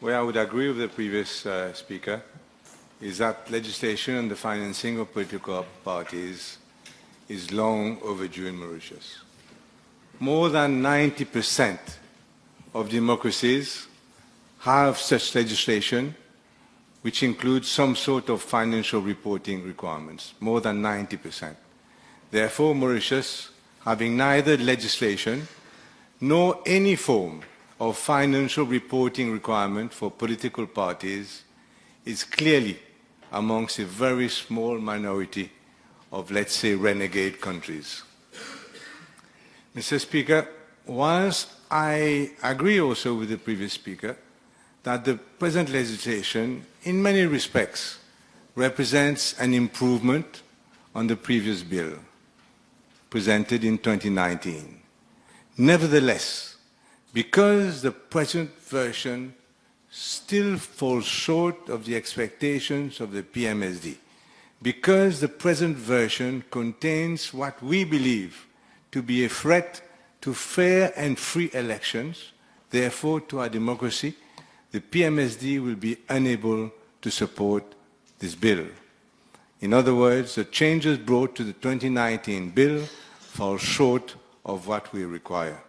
where I would agree with the previous speaker is that legislation on the financing of political parties is long overdue in Mauritius. More than 90% of democracies have such legislation which includes some sort of financial reporting requirements, more than 90%. Therefore, Mauritius, having neither legislation nor any form of financial reporting requirement for political parties, is clearly amongst a very small minority of, let's say, renegade countries. Mr. Speaker, whilst I agree also with the previous speaker that the present legislation, in many respects, represents an improvement on the previous bill presented in 2019. Nevertheless, because the present version still falls short of the expectations of the PMSD, because the present version contains what we believe to be a threat to fair and free elections, therefore to our democracy, the PMSD will be unable to support this bill. In other words, the changes brought to the 2019 bill fall short of what we require.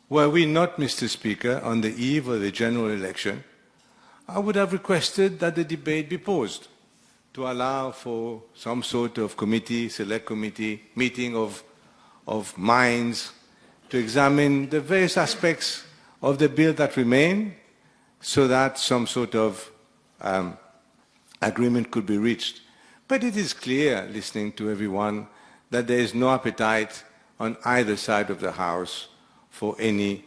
Were we not, Mr. Speaker, on the eve of the general election, I would have requested that the debate be paused to allow for some sort of committee, select committee, meeting of minds to examine the various aspects of the bill that remain so that some sort of agreement could be reached. But it is clear, listening to everyone, that there is no appetite on either side of the House for any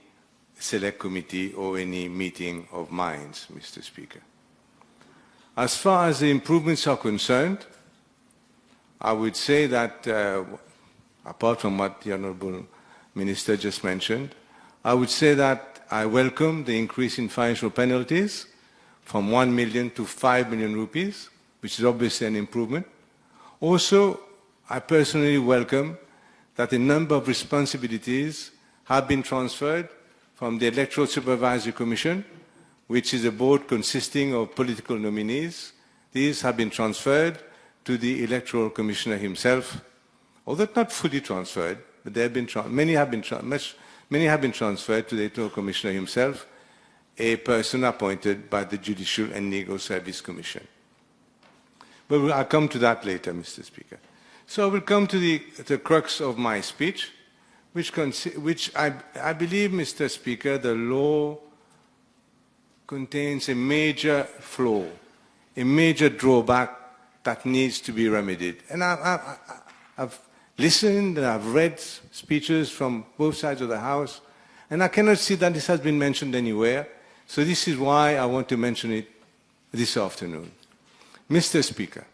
select committee or any meeting of minds, Mr. Speaker. As far as the improvements are concerned, I would say that, apart from what the Honourable Minister just mentioned, I would say that I welcome the increase in financial penalties from 1 million to 5 million rupees, which is obviously an improvement. Also, I personally welcome that a number of responsibilities have been transferred from the Electoral Supervisory Commission, which is a board consisting of political nominees. These have been transferred to the Electoral Commissioner himself, although not fully transferred, but many have been transferred to the Electoral Commissioner himself, a person appointed by the Judicial and Legal Service Commission. But I'll come to that later, Mr. Speaker. So I will come to the crux of my speech, which I believe, Mr. Speaker, the law contains a major flaw, a major drawback that needs to be remedied. And I've listened and I've read speeches from both sides of the House, and I cannot see that this has been mentioned anywhere. So this is why I want to mention it this afternoon. Mr. Speaker,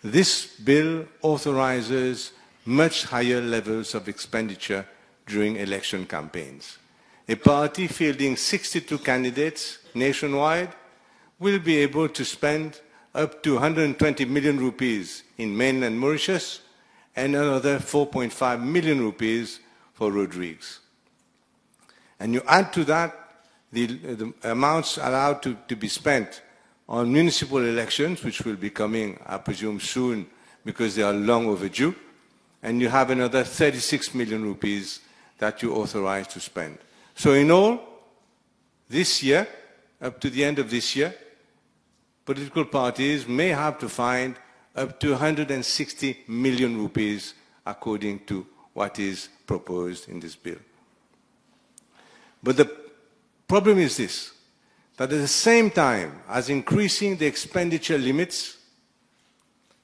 this bill authorizes much higher levels of expenditure during election campaigns. A party fielding 62 candidates nationwide will be able to spend up to 120 million rupees in mainland Mauritius and another 4.5 million rupees for Rodrigues. And you add to that the amounts allowed to be spent on municipal elections, which will be coming, I presume, soon because they are long overdue, and you have another 36 million rupees that you authorize to spend. So in all, this year, up to the end of this year, political parties may have to find up to 160 million rupees according to what is proposed in this bill. But the problem is this, that at the same time as increasing the expenditure limits,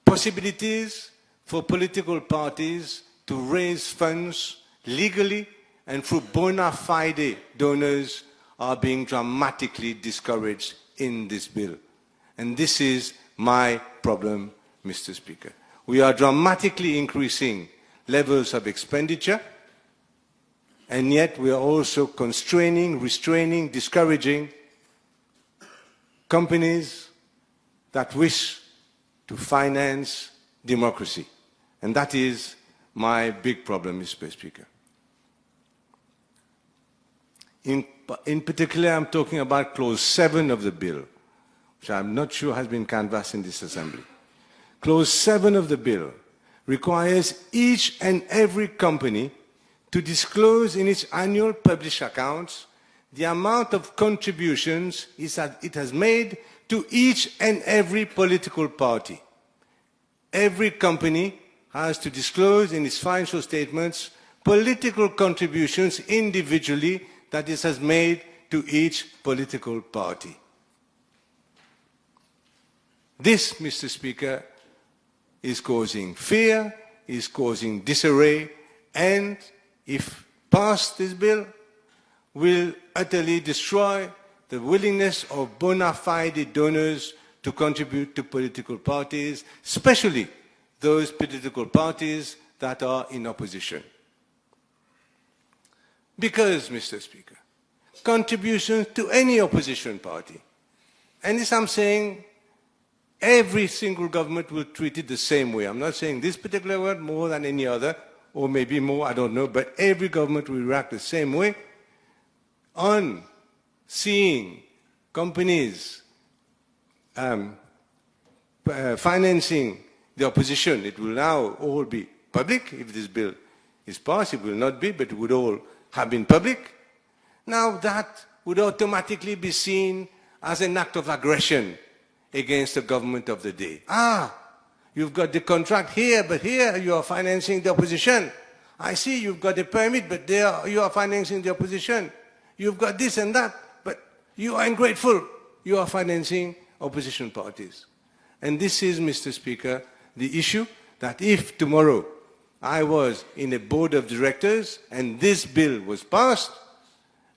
possibilities for political parties to raise funds legally and through bona fide donors are being dramatically discouraged in this bill. And this is my problem, Mr. Speaker. We are dramatically increasing levels of expenditure, and yet we are also constraining, restraining, discouraging companies that wish to finance democracy. And that is my big problem, Mr. Speaker. In in particular, I'm talking about Clause 7 of the bill, which I'm not sure has been canvassed in this Assembly. Clause 7 of the bill requires each and every company to disclose in its annual published accounts the amount of contributions it has made to each and every political party. Every company has to disclose in its financial statements political contributions individually that it has made to each political party. This, Mr. Speaker, is causing fear, is causing disarray, and if passed, this bill will utterly destroy the willingness of bona fide donors to contribute to political parties, especially those political parties that are in opposition. Because, Mr. Speaker, contributions to any opposition party, and this I'm saying, every single government will treat it the same way. I'm not saying this particular one more than any other, or maybe more, I don't know, but every government will react the same way on seeing companies financing the opposition. It will now all be public. If this bill is passed, it will not be, but it would all have been public. Now that would automatically be seen as an act of aggression against the government of the day. You've got the contract here, but here you are financing the opposition. I see you've got a permit, but there you are financing the opposition. You've got this and that, but you are ungrateful. You are financing opposition parties. And this is, Mr. Speaker, the issue that if tomorrow I was in a board of directors and this bill was passed,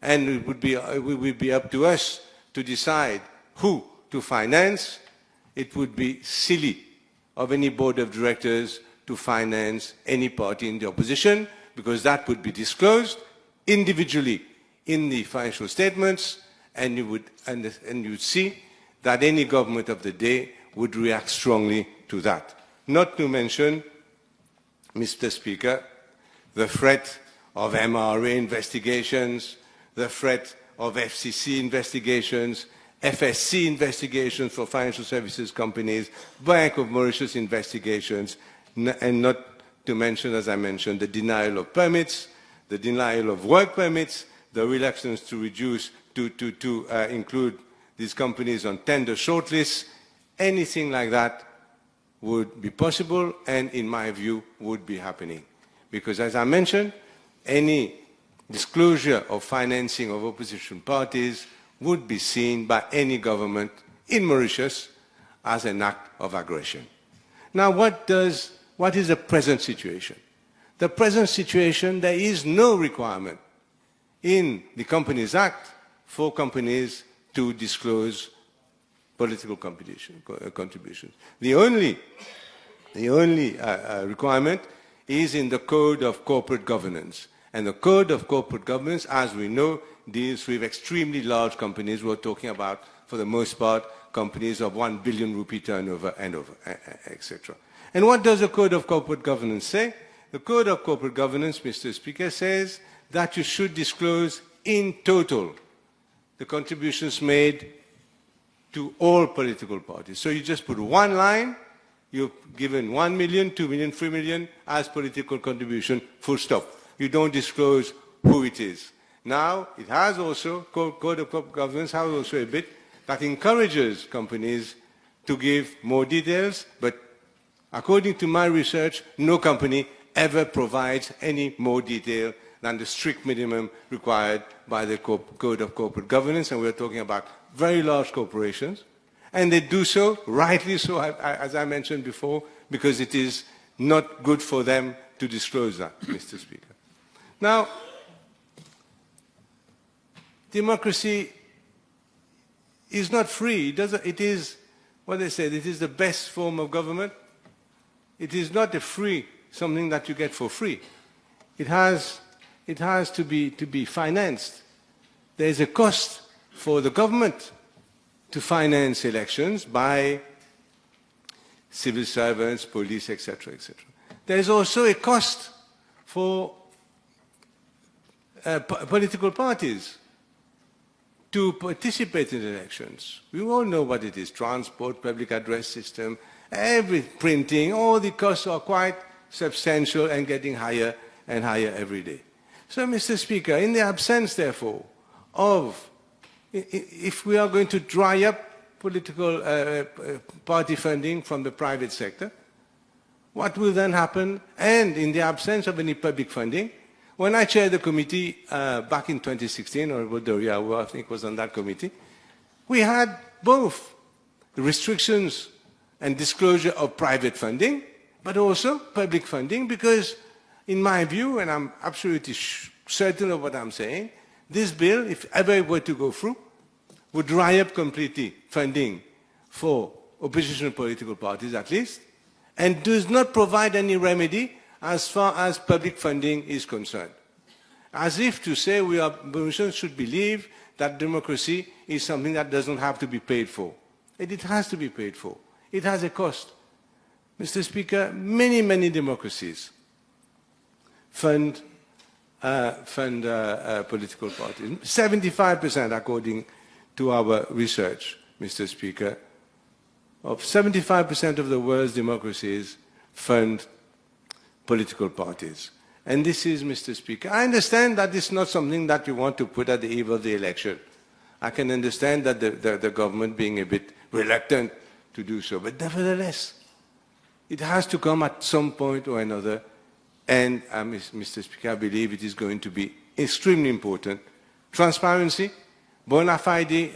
and it would be up to us to decide who to finance, it would be silly of any board of directors to finance any party in the opposition, because that would be disclosed individually in the financial statements, and you would see that any government of the day would react strongly to that. Not to mention, Mr. Speaker, the threat of MRA investigations, the threat of FCC investigations, FSC investigations for financial services companies, Bank of Mauritius investigations, and not to mention, as I mentioned, the denial of permits, the denial of work permits, the reluctance to reduce, to include these companies on tender shortlists. Anything like that would be possible and, in my view, would be happening. Because, as I mentioned, any disclosure of financing of opposition parties would be seen by any government in Mauritius as an act of aggression. Now, what is the present situation? The present situation, there is no requirement in the Companies Act for companies to disclose political contributions. The only requirement is in the Code of Corporate Governance. And the Code of Corporate Governance, as we know, deals with extremely large companies. We're talking about, for the most part, companies of 1 billion rupee turnover and over, etc. And what does the Code of Corporate Governance say? The Code of Corporate Governance, Mr. Speaker, says that you should disclose in total the contributions made to all political parties. So you just put one line, you've given 1 million, 2 million, 3 million as political contribution, full stop. You don't disclose who it is. Now, it has also, Code of Corporate Governance has also a bit that encourages companies to give more details, but according to my research, no company ever provides any more detail than the strict minimum required by the Code of Corporate Governance, and we're talking about very large corporations. And they do so, rightly so, as I mentioned before, because it is not good for them to disclose that, Mr. Speaker. Now, democracy is not free. It is, what they said, it is the best form of government. It is not a free, something that you get for free. It has to be financed. There is a cost for the government to finance elections by civil servants, police, etc., etc. There is also a cost for political parties. to participate in elections. We all know what it is: transport, public address system, every printing, all the costs are quite substantial and getting higher and higher every day. So, Mr. Speaker, in the absence, therefore, of, if we are going to dry up political party funding from the private sector, what will then happen? And in the absence of any public funding, when I chaired the committee back in 2016, or I think was on that committee, we had both restrictions and disclosure of private funding, but also public funding, because in my view, and I'm absolutely certain of what I'm saying, this bill, if ever it were to go through, would dry up completely funding for opposition political parties at least, and does not provide any remedy as far as public funding is concerned. As if to say we should believe that democracy is something that doesn't have to be paid for. And it has to be paid for. It has a cost. Mr. Speaker, many, many democracies fund political parties. 75%, according to our research, Mr. Speaker, of 75% of the world's democracies fund political parties. And this is, Mr. Speaker, I understand that it's not something that you want to put at the eve of the election. I can understand that the government being a bit reluctant to do so, but nevertheless, it has to come at some point or another, and Mr. Speaker, I believe it is going to be extremely important. Transparency, bona fide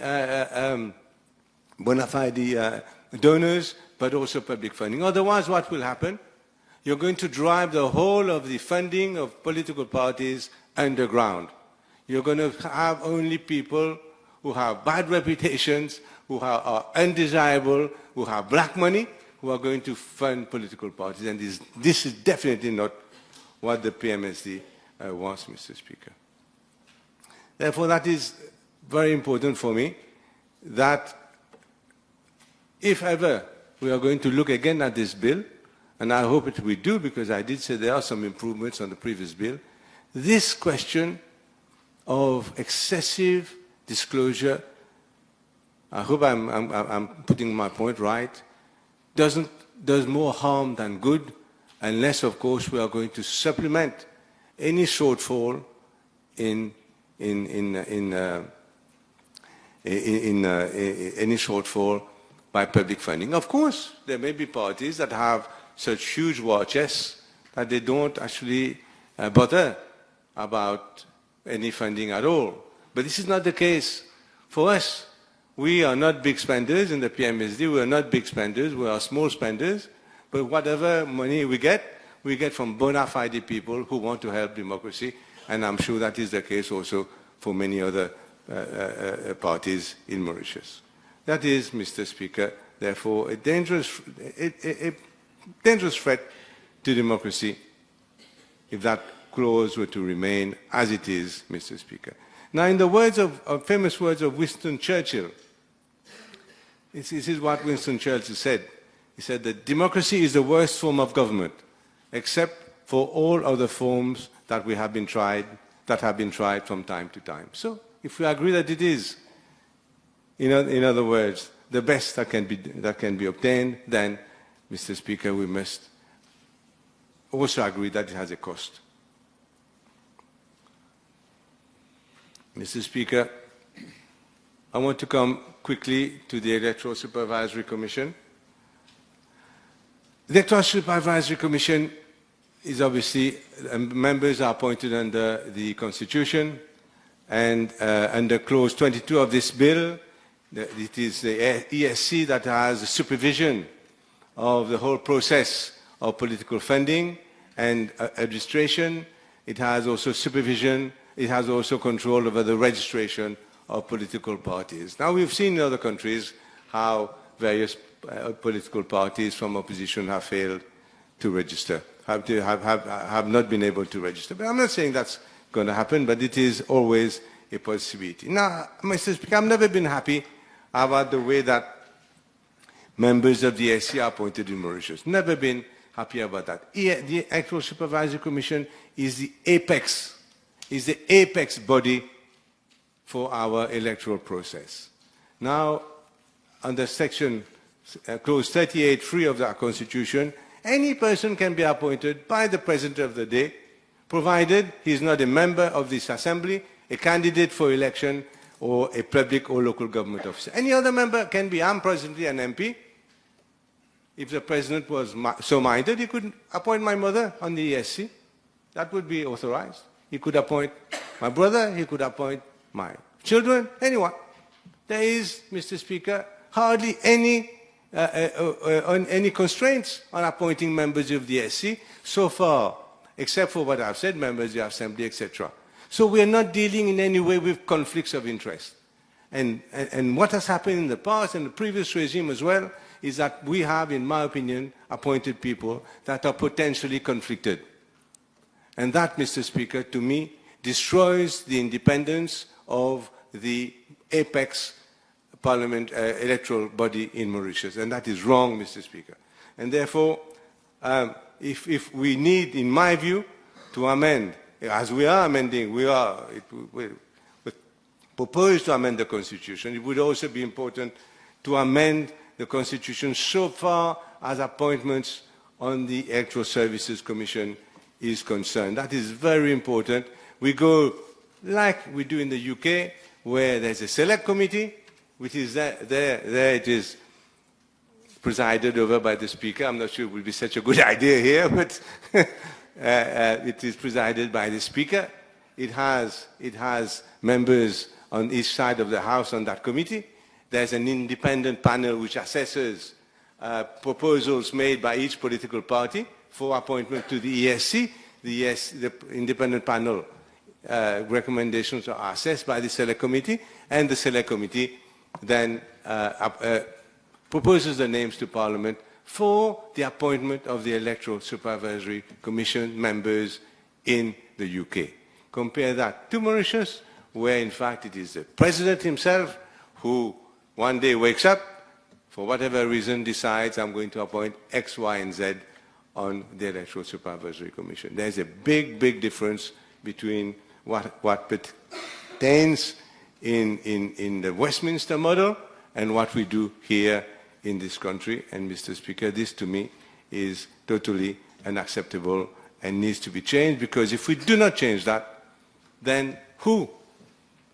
donors, but also public funding. Otherwise, what will happen? You're going to drive the whole of the funding of political parties underground. You're going to have only people who have bad reputations, who are undesirable, who have black money, who are going to fund political parties. And this is definitely not what the PMSD wants, Mr. Speaker. Therefore, that is very important for me, that if ever we are going to look again at this bill, and I hope that we do, because I did say there are some improvements on the previous bill, this question of excessive disclosure, I hope I'm putting my point right, does more harm than good, unless, of course, we are going to supplement any shortfall in any shortfall by public funding. Of course, there may be parties that have such huge war chests that they don't actually bother about any funding at all. But this is not the case for us. We are not big spenders in the PMSD. We are not big spenders. We are small spenders. But whatever money we get from bona fide people who want to help democracy. And I'm sure that is the case also for many other parties in Mauritius. That is, Mr. Speaker, therefore, a dangerous threat to democracy if that clause were to remain as it is, Mr. Speaker. Now, in the words of famous words of Winston Churchill, this is what Winston Churchill said. He said that democracy is the worst form of government, except for all other forms that have been tried from time to time. So, if we agree that it is, in other words, the best that can be obtained, then, Mr. Speaker, we must also agree that it has a cost. Mr. Speaker, I want to come quickly to the Electoral Supervisory Commission. The Electoral Supervisory Commission is obviously, members are appointed under the Constitution, and under Clause 22 of this bill, it is the ESC that has the supervision of the whole process of political funding and administration. It has also supervision. It has also control over the registration of political parties. Now, we've seen in other countries how various political parties from opposition have failed to register, have not been able to register. But I'm not saying that's going to happen, but it is always a possibility. Now, Mr. Speaker, I've never been happy about the way that members of the ESC are appointed in Mauritius. Never been happy about that. The Electoral Supervisory Commission is the apex body for our electoral process. Now, under section clause 38(3) of our Constitution, any person can be appointed by the President of the day, provided he is not a member of this Assembly, a candidate for election, or a public or local government officer. Any other member can be, I'm presently an MP. If the President was so minded, he could appoint my mother on the ESC. That would be authorized. He could appoint my brother, he could appoint my children, anyone. There is, Mr. Speaker, hardly any constraints on appointing members of the ESC so far, except for what I've said, members of the Assembly, etc. So we are not dealing in any way with conflicts of interest. And what has happened in the past and the previous regime as well is that we have, in my opinion, appointed people that are potentially conflicted. And that, Mr. Speaker, to me, destroys the independence of the apex parliament electoral body in Mauritius. And that is wrong, Mr. Speaker. And therefore, if we need, in my view, to amend, as we are amending, we propose to amend the Constitution, it would also be important to amend the Constitution so far as appointments on the Electoral Services Commission is concerned. That is very important. We go like we do in the UK, where there's a select committee, which is there it is presided over by the Speaker. I'm not sure it would be such a good idea here, but it is presided by the Speaker. It has members on each side of the House on that committee. There's an independent panel which assesses proposals made by each political party for appointment to the ESC. The independent panel recommendations are assessed by the Select Committee, and the Select Committee then proposes the names to Parliament for the appointment of the Electoral Supervisory Commission members in the UK. Compare that to Mauritius, where in fact it is the President himself who one day wakes up, for whatever reason decides I'm going to appoint X, Y, and Z on the Electoral Supervisory Commission. There's a big, big difference between what pertains in the Westminster model and what we do here in this country. And Mr. Speaker, this to me is totally unacceptable and needs to be changed, because if we do not change that, then who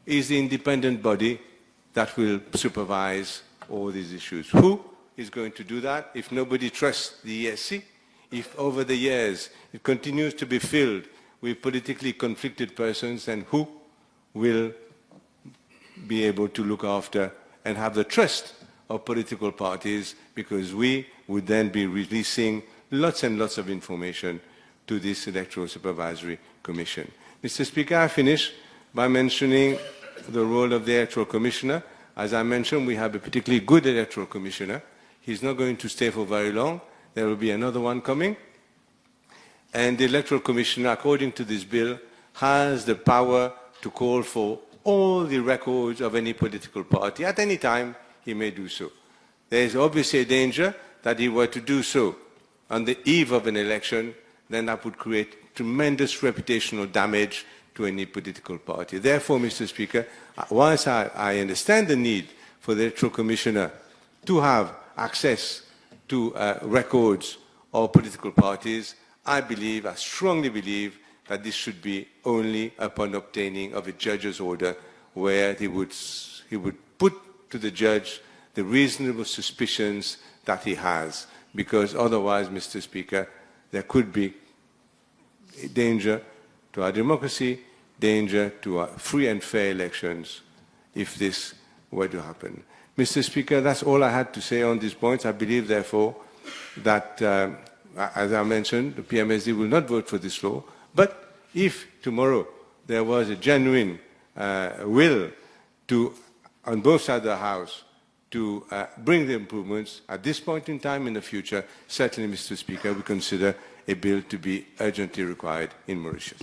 is the independent body that will supervise all these issues? Who is going to do that if nobody trusts the ESC? If over the years it continues to be filled with politically conflicted persons, then who will be able to look after and have the trust of political parties? Because we would then be releasing lots and lots of information to this Electoral Supervisory Commission. Mr. Speaker, I finish by mentioning the role of the Electoral Commissioner. As I mentioned, we have a particularly good Electoral Commissioner. He's not going to stay for very long. There will be another one coming. And the Electoral Commissioner, according to this bill, has the power to call for all the records of any political party. At any time, he may do so. There is obviously a danger that he were to do so on the eve of an election, then that would create tremendous reputational damage to any political party. Therefore, Mr. Speaker, whilst I understand the need for the Electoral Commissioner to have access to records of political parties, I strongly believe, that this should be only upon obtaining of a judge's order, where he would put to the judge the reasonable suspicions that he has, because otherwise, Mr. Speaker, there could be danger to our democracy, danger to our free and fair elections if this were to happen. Mr. Speaker, that's all I had to say on these points. I believe, therefore, that, as I mentioned, the PMSD will not vote for this law, but if tomorrow there was a genuine will to, on both sides of the House, to bring the improvements at this point in time in the future, certainly, Mr. Speaker, we consider a bill to be urgently required in Mauritius.